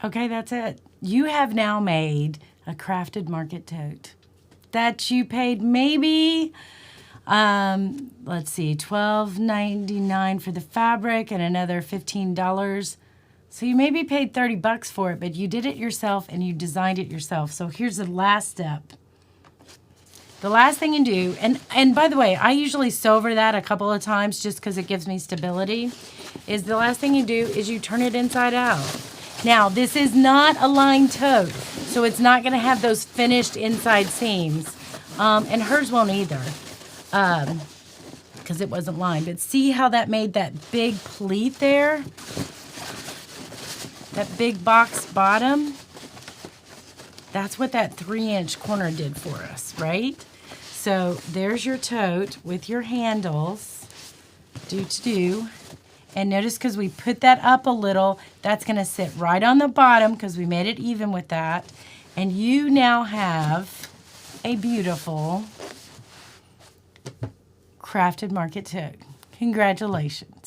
Okay, that's it. You have now made a crafted market tote that you paid maybe, let's see, $12.99 for the fabric and another $15. So you maybe paid 30 bucks for it, but you did it yourself and you designed it yourself. So here's the last step. The last thing you do, and by the way, I usually sew over that a couple of times just because it gives me stability, is the last thing you do is you turn it inside out. Now, this is not a lined tote, so it's not going to have those finished inside seams, and hers won't either, because it wasn't lined. But see how that made that big pleat there? That big box bottom? That's what that 3-inch corner did for us, right? So there's your tote with your handles, do. And notice because we put that up a little, that's going to sit right on the bottom because we made it even with that. And you now have a beautiful crafted market tote. Congratulations.